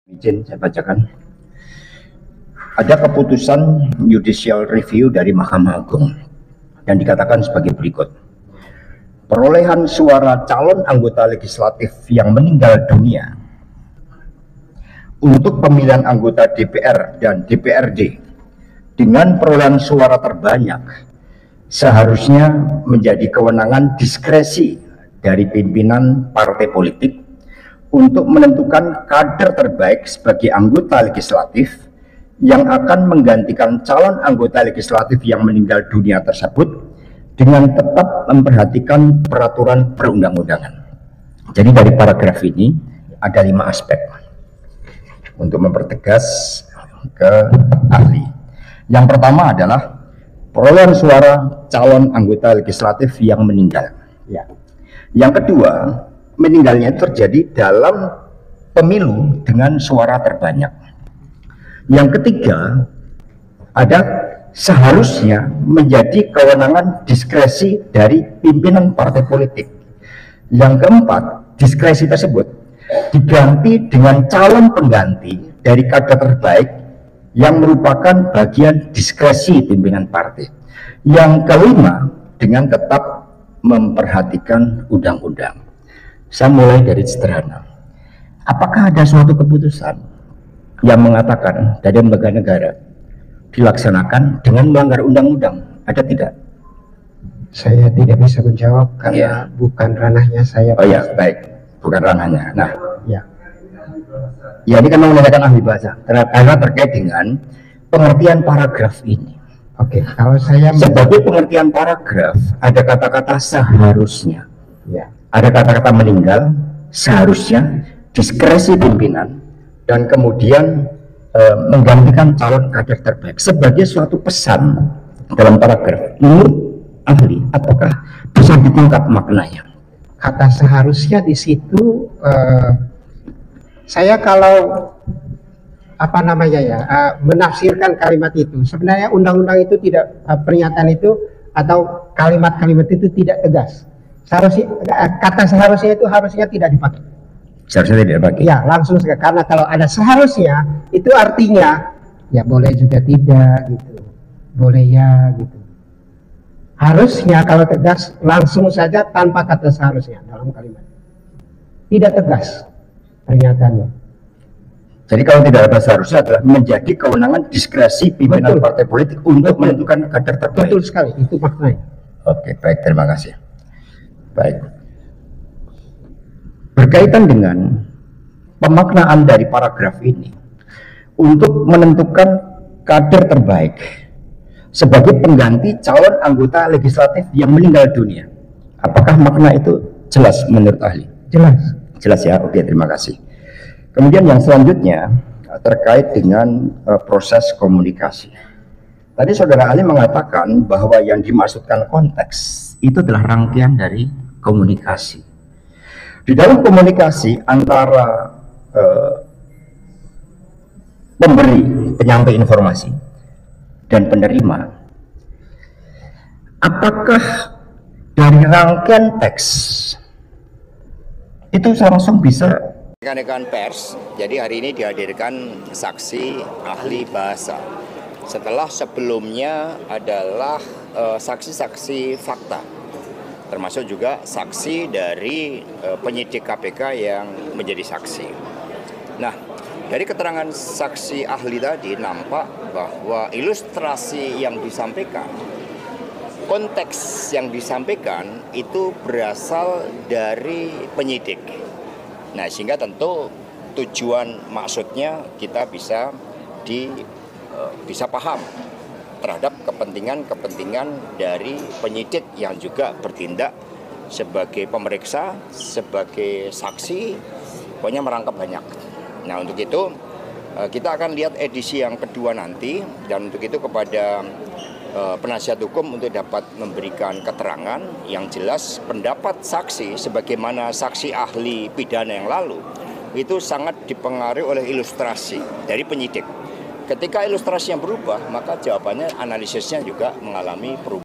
Izin saya bacakan. Ada keputusan judicial review dari Mahkamah Agung yang dikatakan sebagai berikut. Perolehan suara calon anggota legislatif yang meninggal dunia untuk pemilihan anggota DPR dan DPRD dengan perolehan suara terbanyak seharusnya menjadi kewenangan diskresi dari pimpinan partai politik untuk menentukan kader terbaik sebagai anggota legislatif yang akan menggantikan calon anggota legislatif yang meninggal dunia tersebut dengan tetap memperhatikan peraturan perundang-undangan. Jadi dari paragraf ini ada 5 aspek untuk mempertegas ke ahli. Yang pertama adalah perolehan suara calon anggota legislatif yang meninggal. Yang kedua, meninggalnya terjadi dalam pemilu dengan suara terbanyak. Yang ketiga, ada seharusnya menjadi kewenangan diskresi dari pimpinan partai politik. Yang keempat, diskresi tersebut diganti dengan calon pengganti dari kader terbaik yang merupakan bagian diskresi pimpinan partai. Yang kelima, dengan tetap memperhatikan undang-undang. Saya mulai dari sederhana. Apakah ada suatu keputusan yang mengatakan dari lembaga negara dilaksanakan dengan melanggar undang-undang? Ada tidak? Saya tidak bisa menjawab karena bukan ranahnya saya. Oh ya, baik, bukan ranahnya. Nah, ya ini kan menanyakan ahli bahasa karena terkait dengan pengertian paragraf ini. Oke, kalau saya sebagai pengertian paragraf ada kata-kata seharusnya. Ya. Ada kata-kata meninggal, seharusnya, diskresi pimpinan, dan kemudian menggantikan calon kader terbaik sebagai suatu pesan dalam paragraf. Menurut ahli, apakah bisa ditingkat maknanya? Kata seharusnya di situ, saya kalau menafsirkan kalimat itu, sebenarnya undang-undang itu tidak, pernyataan itu atau kalimat-kalimat itu tidak tegas. Seharusnya, kata seharusnya itu harusnya tidak dipakai. Seharusnya tidak dipakai. Ya, langsung saja. Karena kalau ada seharusnya, itu artinya ya boleh juga tidak gitu, boleh ya gitu. Harusnya kalau tegas langsung saja tanpa kata seharusnya dalam kalimat. Tidak tegas pernyataannya. Jadi kalau tidak ada seharusnya adalah menjadi kewenangan diskresi pimpinan partai politik untuk menentukan kader terbaik. Betul sekali, itu maknanya. Oke, baik, terima kasih. Baik. Berkaitan dengan pemaknaan dari paragraf ini untuk menentukan kader terbaik sebagai pengganti calon anggota legislatif yang meninggal dunia. Apakah makna itu jelas menurut ahli? Jelas. Jelas ya, oke, terima kasih. Kemudian yang selanjutnya terkait dengan proses komunikasi. Tadi saudara ahli mengatakan bahwa yang dimaksudkan konteks itu adalah rangkaian dari komunikasi. Di dalam komunikasi antara pemberi, penyampai informasi, dan penerima, apakah dari rangkaian teks itu langsung bisa? Rekan-rekan pers, jadi hari ini dihadirkan saksi ahli bahasa. Setelah sebelumnya adalah saksi-saksi fakta, termasuk juga saksi dari penyidik KPK yang menjadi saksi. Nah, dari keterangan saksi ahli tadi nampak bahwa ilustrasi yang disampaikan, konteks yang disampaikan itu berasal dari penyidik. Nah, sehingga tentu tujuan maksudnya kita bisa paham terhadap kepentingan dari penyidik yang juga bertindak sebagai pemeriksa, sebagai saksi, pokoknya merangkap banyak. Nah, untuk itu kita akan lihat edisi yang kedua nanti, dan untuk itu kepada penasihat hukum untuk dapat memberikan keterangan yang jelas pendapat saksi sebagaimana saksi ahli pidana yang lalu itu sangat dipengaruhi oleh ilustrasi dari penyidik. Ketika ilustrasi yang berubah, maka jawabannya analisisnya juga mengalami perubahan.